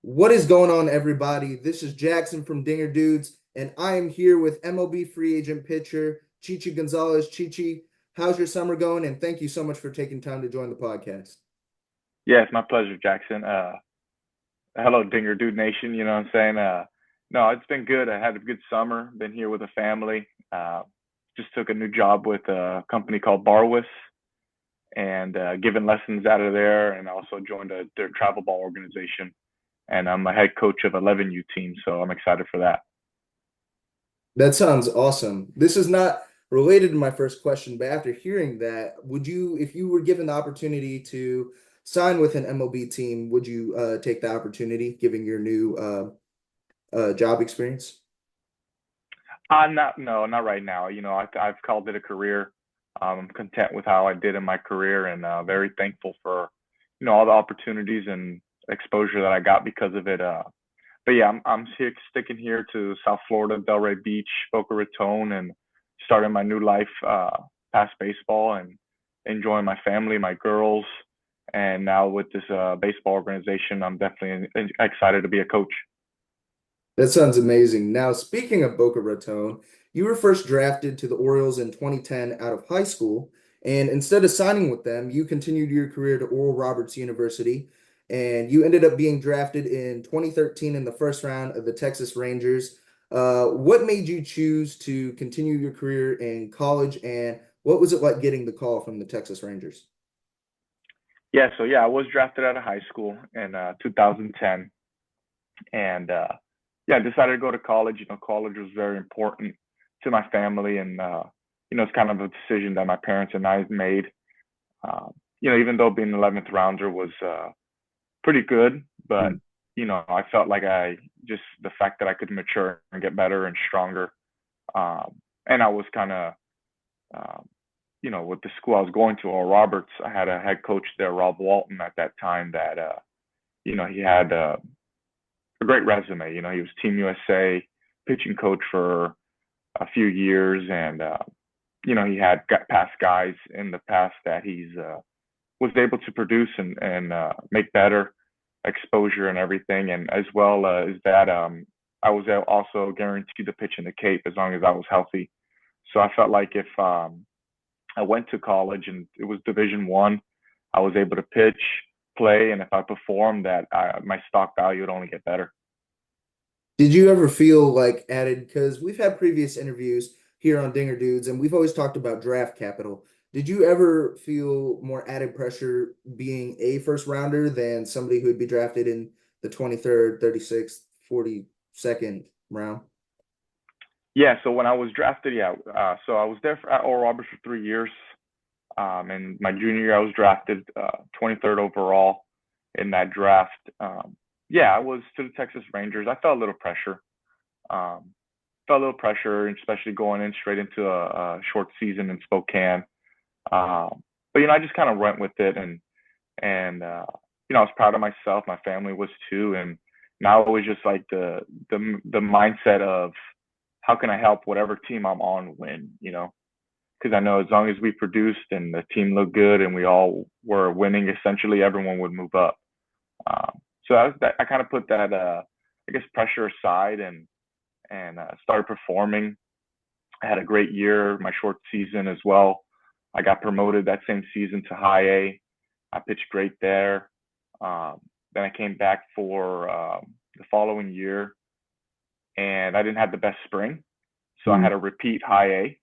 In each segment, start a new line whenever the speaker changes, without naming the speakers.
What is going on, everybody? This is Jackson from Dinger Dudes, and I am here with MLB free agent pitcher Chichi Gonzalez. Chichi, how's your summer going? And thank you so much for taking time to join the podcast.
Yeah, it's my pleasure, Jackson. Hello, Dinger Dude Nation. You know what I'm saying? No, it's been good. I had a good summer. Been here with a family. Just took a new job with a company called Barwis and given lessons out of there, and also joined their travel ball organization. And I'm a head coach of 11U team, so I'm excited for that.
That sounds awesome. This is not related to my first question, but after hearing that, if you were given the opportunity to sign with an MLB team, would you take the opportunity, given your new job experience?
Not right now. I've called it a career. I'm content with how I did in my career, and very thankful for all the opportunities and exposure that I got because of it. But yeah, I'm sticking here to South Florida, Delray Beach, Boca Raton, and starting my new life past baseball and enjoying my family, my girls, and now with this baseball organization, I'm definitely excited to be a coach.
That sounds amazing. Now, speaking of Boca Raton, you were first drafted to the Orioles in 2010 out of high school, and instead of signing with them, you continued your career to Oral Roberts University, and you ended up being drafted in 2013 in the first round of the Texas Rangers. What made you choose to continue your career in college, and what was it like getting the call from the Texas Rangers?
Yeah, I was drafted out of high school in 2010, and yeah, I decided to go to college. College was very important to my family, and it's kind of a decision that my parents and I made. Even though being 11th rounder was pretty good, but I felt like the fact that I could mature and get better and stronger, and I was kind of with the school I was going to, Oral Roberts, I had a head coach there, Rob Walton, at that time that he had a great resume. He was Team USA pitching coach for a few years, and he had past guys in the past that he's was able to produce and make better exposure and everything, and as well as that, I was also guaranteed to pitch in the Cape as long as I was healthy. So I felt like if I went to college and it was Division 1, I was able to pitch, play, and if I performed, that my stock value would only get better.
Did you ever feel like added, because we've had previous interviews here on Dinger Dudes and we've always talked about draft capital. Did you ever feel more added pressure being a first rounder than somebody who would be drafted in the 23rd, 36th, 42nd round?
Yeah, so when I was drafted, yeah, so I was there at Oral Roberts for 3 years. And my junior year, I was drafted 23rd overall in that draft. Yeah, I was to the Texas Rangers. I felt a little pressure. Um, Felt a little pressure, especially going in straight into a short season in Spokane. But I just kind of went with it, and I was proud of myself. My family was too, and now it was just like the mindset of how can I help whatever team I'm on win. Because I know as long as we produced and the team looked good and we all were winning, essentially everyone would move up. So I kind of put that I guess pressure aside and started performing. I had a great year, my short season as well. I got promoted that same season to High A. I pitched great there. Then I came back for the following year, and I didn't have the best spring, so I had to repeat High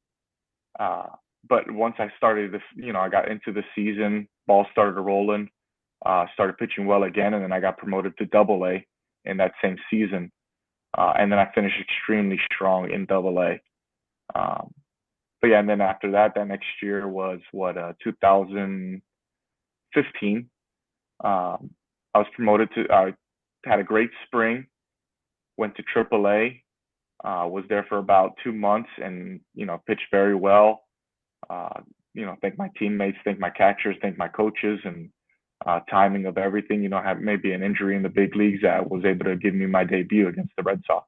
A. But once I started this, I got into the season, ball started rolling, started pitching well again, and then I got promoted to Double A in that same season. And then I finished extremely strong in Double A. Um, but yeah, and then after that, that next year was 2015. I was promoted to, had a great spring, went to Triple A, was there for about 2 months and, pitched very well. uh, thank my teammates, thank my catchers, thank my coaches, and timing of everything. I had maybe an injury in the big leagues that was able to give me my debut against the Red Sox.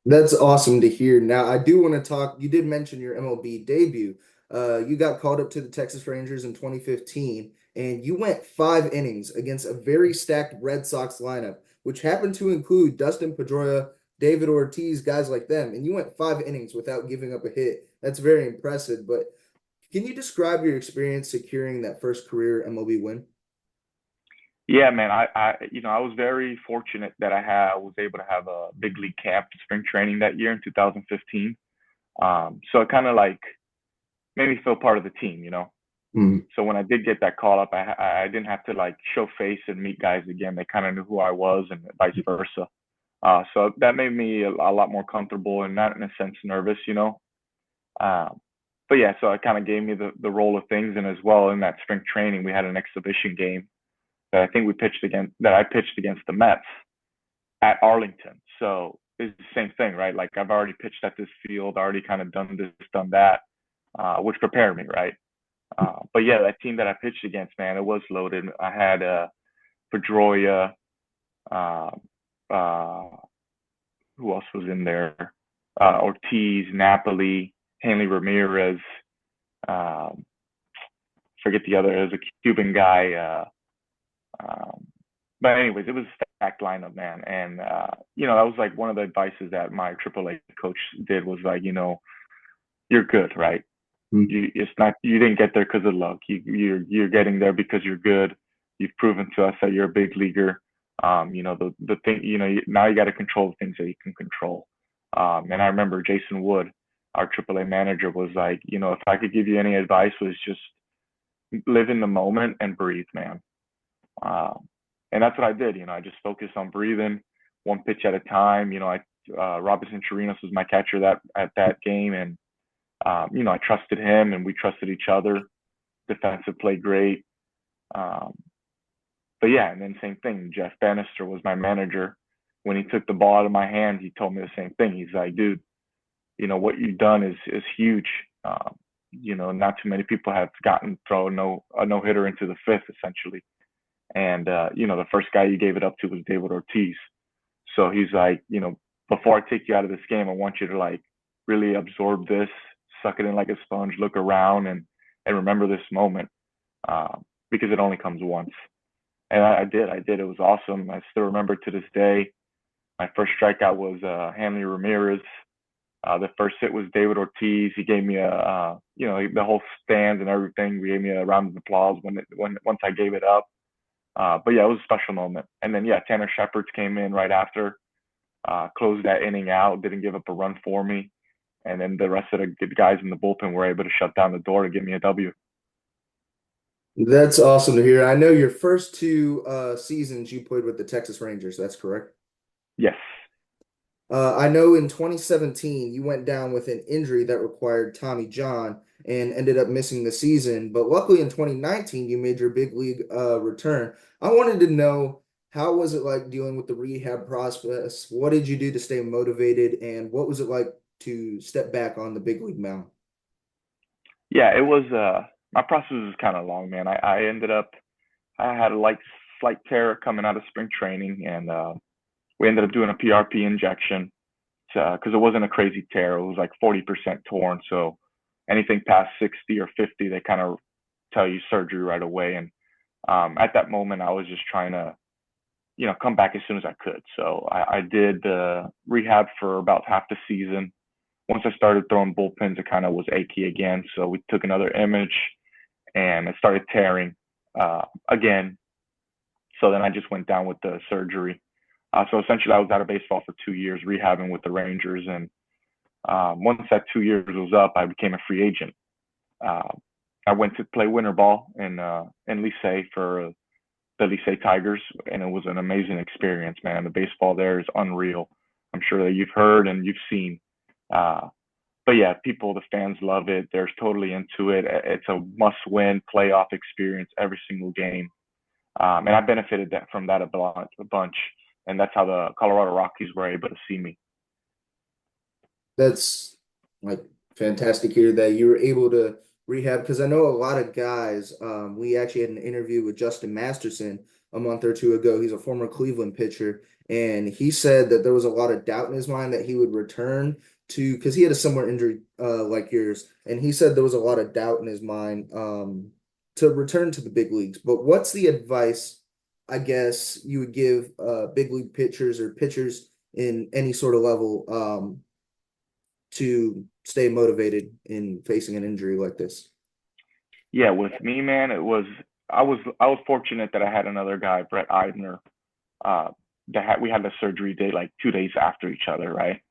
That's awesome to hear. Now, I do want to talk. You did mention your MLB debut. You got called up to the Texas Rangers in 2015, and you went 5 innings against a very stacked Red Sox lineup, which happened to include Dustin Pedroia, David Ortiz, guys like them, and you went 5 innings without giving up a hit. That's very impressive. But can you describe your experience securing that first career MLB win?
Yeah, man. I was very fortunate that I was able to have a big league camp, spring training that year in 2015. So it kind of like made me feel part of the team.
Mm.
So when I did get that call up, I didn't have to like show face and meet guys again. They kind of knew who I was, and vice versa. So that made me a lot more comfortable and not in a sense nervous. Um, but yeah, so it kind of gave me the role of things, and as well in that spring training, we had an exhibition game that I pitched against the Mets at Arlington. So it's the same thing, right? Like I've already pitched at this field, already kind of done this, done that, which prepared me, right? But yeah, that team that I pitched against, man, it was loaded. I had Pedroia, uh, uh, who else was in there? Ortiz, Napoli, Hanley Ramirez. Um, Forget the other. It was a Cuban guy. Um, but anyways, it was a stacked lineup, man. And that was like one of the advices that my AAA coach did was like, you're good, right? It's not you didn't get there because of luck. You're getting there because you're good. You've proven to us that you're a big leaguer. The thing now you got to control the things that you can control. And I remember Jason Wood, our AAA manager, was like, if I could give you any advice, was just live in the moment and breathe, man. Um, and that's what I did. I just focused on breathing, one pitch at a time. Robinson Chirinos was my catcher that at that game, and I trusted him, and we trusted each other. Defensive played great. Um, but yeah, and then same thing. Jeff Bannister was my manager. When he took the ball out of my hands, he told me the same thing. He's like, dude, what you've done is huge. Not too many people have gotten throw a no hitter into the fifth essentially. And the first guy you gave it up to was David Ortiz. So he's like, before I take you out of this game, I want you to like really absorb this, suck it in like a sponge, look around, and remember this moment because it only comes once. And I did. I did. It was awesome. I still remember to this day. My first strikeout was Hanley Ramirez. The first hit was David Ortiz. He gave me the whole stands and everything. We gave me a round of applause when once I gave it up. But yeah, it was a special moment. And then yeah, Tanner Shepard came in right after, closed that inning out, didn't give up a run for me, and then the rest of the guys in the bullpen were able to shut down the door to give me a W.
That's awesome to hear. I know your first two seasons you played with the Texas Rangers. That's correct.
Yes.
I know in 2017 you went down with an injury that required Tommy John and ended up missing the season. But luckily in 2019 you made your big league return. I wanted to know how was it like dealing with the rehab process? What did you do to stay motivated, and what was it like to step back on the big league mound?
Yeah, it was. My process was kind of long, man. I ended up I had a like slight tear coming out of spring training, and we ended up doing a PRP injection because it wasn't a crazy tear. It was like 40% torn. So anything past 60 or 50, they kind of tell you surgery right away. And at that moment, I was just trying to, come back as soon as I could. So I did rehab for about half the season. Once I started throwing bullpens, it kind of was achy again. So we took another image and it started tearing again. So then I just went down with the surgery. So essentially, I was out of baseball for 2 years, rehabbing with the Rangers. And once that 2 years was up, I became a free agent. Uh, I went to play winter ball in Licey for the Licey Tigers, and it was an amazing experience, man. The baseball there is unreal. I'm sure that you've heard and you've seen. Uh, but yeah, the fans love it. They're totally into it. It's a must-win playoff experience every single game, and I benefited from that a bunch. And that's how the Colorado Rockies were able to see me.
That's like fantastic here that you were able to rehab, because I know a lot of guys. We actually had an interview with Justin Masterson a month or two ago. He's a former Cleveland pitcher, and he said that there was a lot of doubt in his mind that he would return to, because he had a similar injury like yours, and he said there was a lot of doubt in his mind. to return to the big leagues, but what's the advice, I guess, you would give big league pitchers or pitchers in any sort of level to stay motivated in facing an injury like this?
Yeah, with me, man, I was fortunate that I had another guy, Brett Eidner, uh, we had the surgery day like 2 days after each other, right?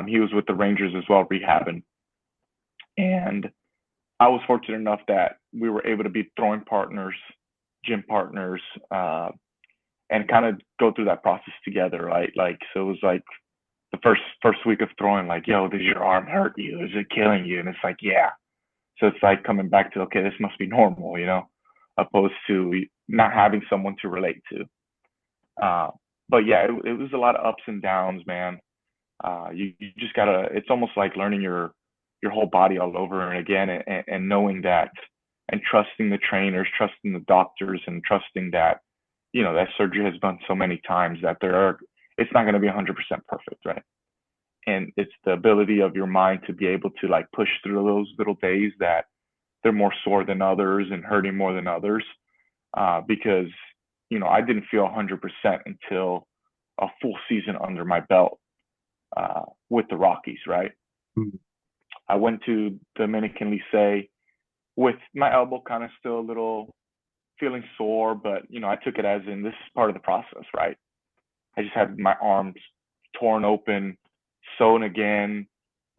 He was with the Rangers as well, rehabbing, and I was fortunate enough that we were able to be throwing partners, gym partners, and kind of go through that process together, right? Like, so it was like the first week of throwing, like, yo, does your arm hurt you? Is it killing you? And it's like, yeah. So it's like coming back to, okay, this must be normal, opposed to not having someone to relate to. Uh, but yeah, it was a lot of ups and downs, man. You just gotta. It's almost like learning your whole body all over and again, and knowing that, and trusting the trainers, trusting the doctors, and trusting that that surgery has been so many times that it's not going to be 100% perfect, right? And it's the ability of your mind to be able to like push through those little days that they're more sore than others and hurting more than others, because I didn't feel 100% until a full season under my belt with the Rockies, right?
Mhm.
I went to Dominican Licey with my elbow kind of still a little feeling sore, but I took it as in this is part of the process, right? I just had my arms torn open, sewn again,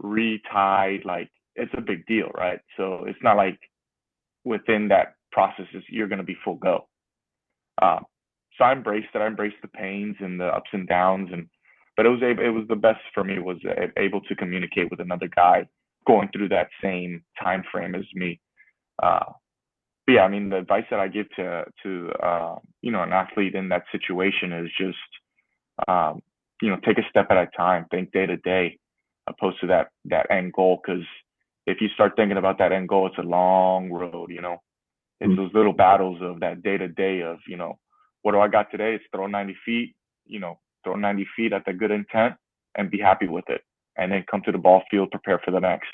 retied. Like it's a big deal, right? So it's not like within that process you're going to be full go. Uh, so I embraced it. I embraced the pains and the ups and downs, but it was the best for me was able to communicate with another guy going through that same time frame as me. Uh, but yeah, I mean the advice that I give to an athlete in that situation is just take a step at a time, think day to day, opposed to that end goal. Because if you start thinking about that end goal, it's a long road. It's those little battles of that day to day of what do I got today? It's throw 90 feet, throw 90 feet at the good intent and be happy with it, and then come to the ball field, prepare for the next.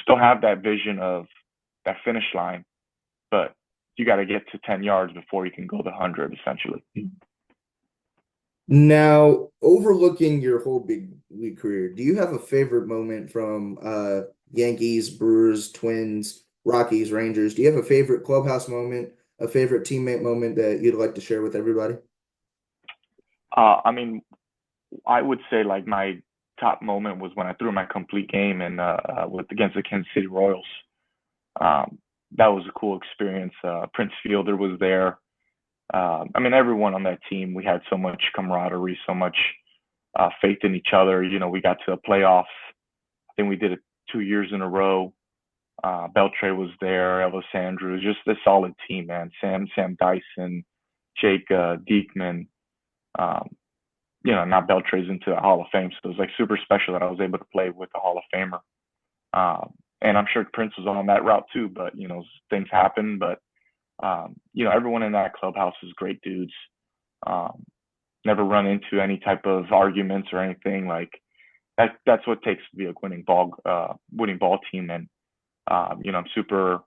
Still have that vision of that finish line, but you got to get to 10 yards before you can go the 100, essentially.
Now, overlooking your whole big league career, do you have a favorite moment from Yankees, Brewers, Twins, Rockies, Rangers? Do you have a favorite clubhouse moment, a favorite teammate moment that you'd like to share with everybody?
I mean, I would say like my top moment was when I threw my complete game and with against the Kansas City Royals. Um, that was a cool experience. Prince Fielder was there. I mean, everyone on that team, we had so much camaraderie, so much faith in each other. We got to the playoffs. I think we did it 2 years in a row. Beltre was there, Elvis Andrews, just a solid team, man. Sam Dyson, Jake Diekman. Um, now Beltre's into the Hall of Fame, so it was like super special that I was able to play with the Hall of Famer. And I'm sure Prince was on that route too, but things happen. But everyone in that clubhouse is great dudes. Um, Never run into any type of arguments or anything like that. That's what it takes to be a winning ball team. And I'm super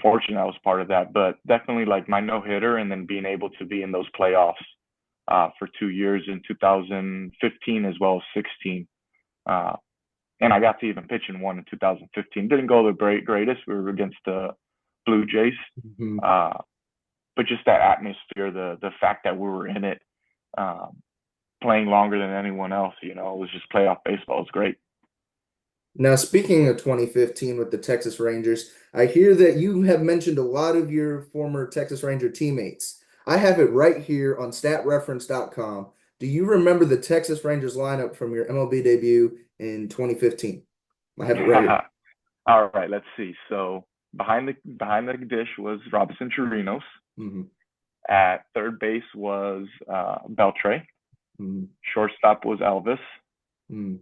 fortunate I was part of that. But definitely like my no hitter, and then being able to be in those playoffs for 2 years in 2015 as well as 16. Uh, and I got to even pitch in one in 2015. Didn't go the greatest. We were against the Blue Jays,
Mhm.
uh, but just that atmosphere, the fact that we were in it, um, playing longer than anyone else. It was just playoff baseball. It's great.
Now, speaking of 2015 with the Texas Rangers, I hear that you have mentioned a lot of your former Texas Ranger teammates. I have it right here on statreference.com. Do you remember the Texas Rangers lineup from your MLB debut in 2015? I have it right here.
All right, let's see. So behind the dish was Robinson Chirinos.
Mhm.
At third base was Beltre.
Mhm.
Shortstop was Elvis.
Mhm.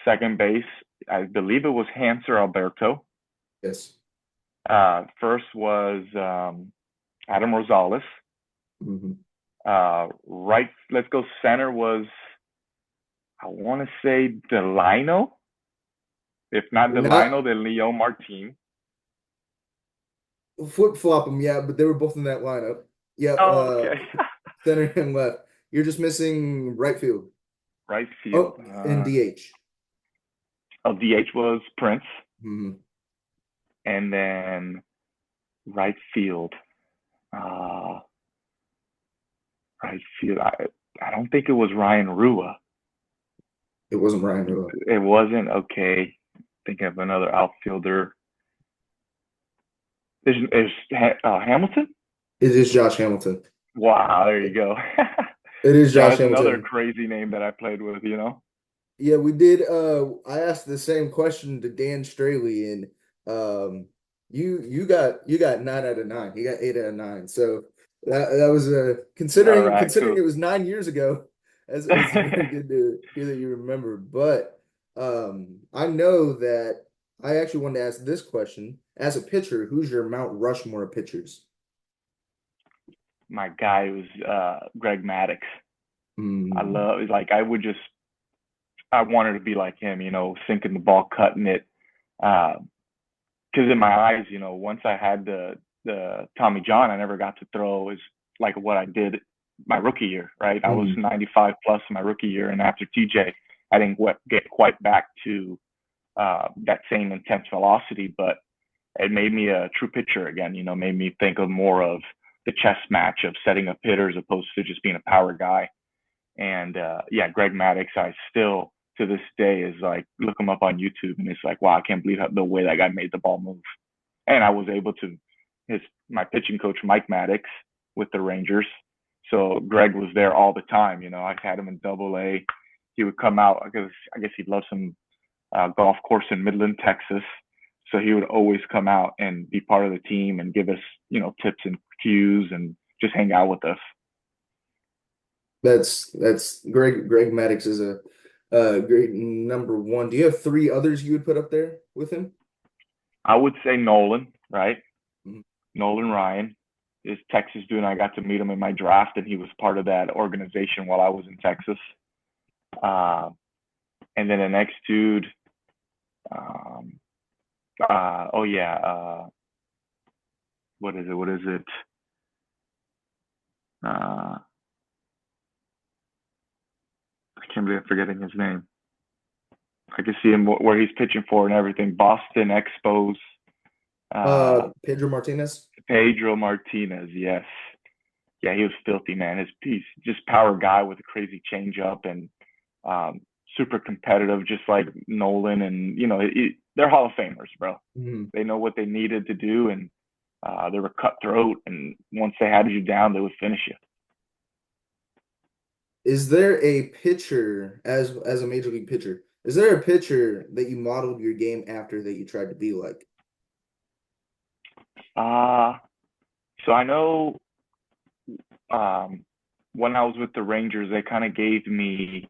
Second base, I believe it was Hanser Alberto.
Yes.
First was Adam Rosales.
Mhm.
Right, let's go center was, I want to say Delino. If not
Not
Delino, then Leo Martin.
Flip flop them, yeah, but they were both in that lineup. Yep,
Oh, okay.
center and left. You're just missing right field.
Right field.
Oh, and DH.
DH was Prince,
Mhm.
and then right field. Uh, right field. I don't think it was Ryan Rua.
It wasn't Ryan Rua.
It wasn't. Okay. Thinking of another outfielder. Is Hamilton?
It is Josh Hamilton.
Wow, there you go.
It is
Yeah,
Josh
that's another
Hamilton.
crazy name that I played with, you know?
Yeah, we did. I asked the same question to Dan Straley, and you got 9 out of 9. He got 8 out of 9. So that was
All
considering
right,
considering
cool.
it was 9 years ago. It's very good to hear that you remember. But I know that I actually wanted to ask this question as a pitcher. Who's your Mount Rushmore of pitchers?
My guy was Greg Maddox. I
Hmm.
love like I wanted to be like him, you know, sinking the ball, cutting it. Because in my eyes, you know, once I had the Tommy John, I never got to throw as like what I did my rookie year, right? I was
Hmm.
95 plus my rookie year, and after TJ, I didn't get quite back to that same intense velocity, but it made me a true pitcher again. You know, made me think of more of the chess match of setting up hitters opposed to just being a power guy. And yeah, Greg Maddox, I still to this day is like look him up on YouTube, and it's like wow, I can't believe the way that guy made the ball move. And I was able to his my pitching coach Mike Maddox with the Rangers. So Greg was there all the time. You know, I had him in Double A. He would come out. I guess he loved some golf course in Midland, Texas. So he would always come out and be part of the team and give us, you know, tips and cues and just hang out with us.
That's Greg Maddox is a great number one. Do you have three others you would put up there with him?
I would say Nolan, right?
Mhm.
Nolan Ryan is Texas dude. And I got to meet him in my draft, and he was part of that organization while I was in Texas. Uh, and then the next dude, um, oh yeah, what is it? What is it? I can't believe I'm forgetting his name. I can see him where he's pitching for and everything. Boston Expos. Uh,
Pedro Martinez.
Pedro Martinez. Yes. Yeah, he was filthy, man. He's just power guy with a crazy changeup and um, super competitive, just like Nolan. And you know, they're Hall of Famers, bro.
Mhm.
They know what they needed to do, and they were cutthroat. And once they had you down, they would finish you.
Is there a pitcher as a major league pitcher? Is there a pitcher that you modeled your game after that you tried to be like?
Uh so I know um, when I was with the Rangers, they kind of gave me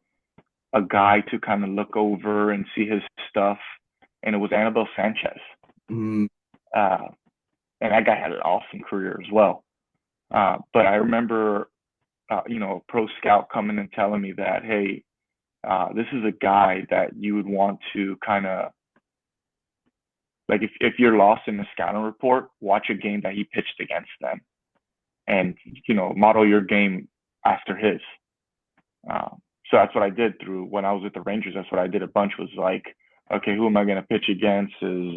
a guy to kind of look over and see his stuff, and it was Anibal Sanchez.
Mm,
Uh, and that guy had an awesome career as well. But I remember, you know, a pro scout coming and telling me that, hey, this is a guy that you would want to kind of like if you're lost in the scouting report, watch a game that he pitched against them, and you know, model your game after his. So that's what I did through when I was with the Rangers. That's what I did a bunch was like, okay, who am I going to pitch against? Is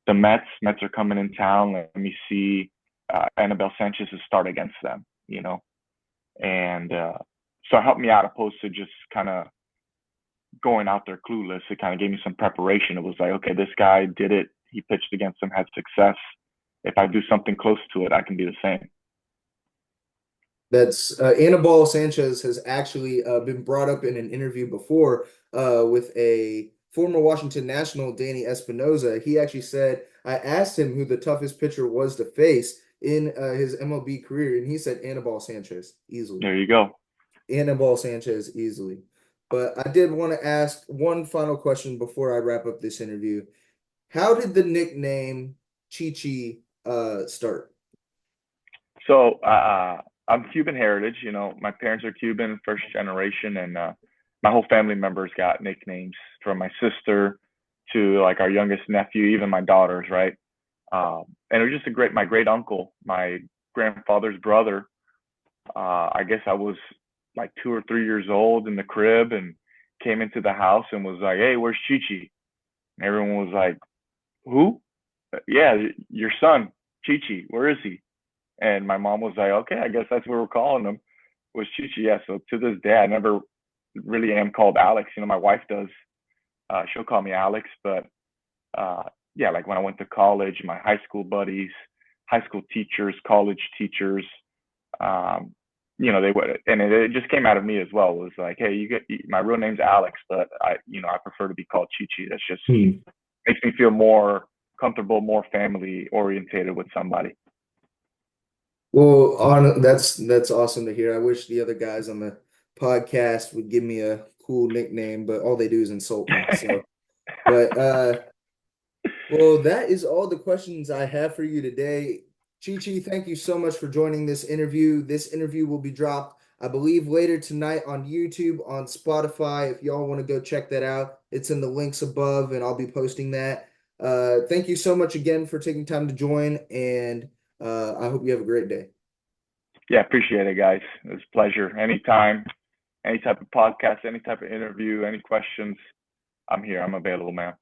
the Mets? Mets are coming in town. Let me see Anibal Sanchez's start against them. You know, and so it helped me out opposed to just kind of going out there clueless. It kind of gave me some preparation. It was like, okay, this guy did it. He pitched against them, had success. If I do something close to it, I can be the same.
that's Anibal Sanchez has actually been brought up in an interview before with a former Washington National, Danny Espinosa. He actually said, I asked him who the toughest pitcher was to face in his MLB career, and he said Anibal Sanchez easily.
There you go.
Anibal Sanchez easily. But I did want to ask one final question before I wrap up this interview. How did the nickname Chi Chi start?
So I'm Cuban heritage. You know, my parents are Cuban, first generation, and my whole family members got nicknames from my sister to like our youngest nephew, even my daughters, right? And it was just my great uncle, my grandfather's brother. I guess I was like 2 or 3 years old in the crib and came into the house and was like, "Hey, where's Chi?" And everyone was like, "Who?" "Yeah, your son, Chi. Where is he?" And my mom was like, "Okay, I guess that's what we're calling him, was Chi." Yeah. So to this day, I never really am called Alex. My wife does. She'll call me Alex, but uh, yeah, like when I went to college, my high school buddies, high school teachers, college teachers, um, they would, and it just came out of me as well. It was like, hey, my real name's Alex, but I prefer to be called Chi. That's just
Hmm.
makes me feel more comfortable, more family orientated with somebody.
Well, that's awesome to hear. I wish the other guys on the podcast would give me a cool nickname, but all they do is insult me. So, but well, that is all the questions I have for you today. Chi Chi, thank you so much for joining this interview. This interview will be dropped, I believe, later tonight on YouTube, on Spotify. If y'all want to go check that out, it's in the links above, and I'll be posting that. Thank you so much again for taking time to join, and I hope you have a great day.
Yeah, appreciate it, guys. It was a pleasure. Anytime, any type of podcast, any type of interview, any questions, I'm here. I'm available, man.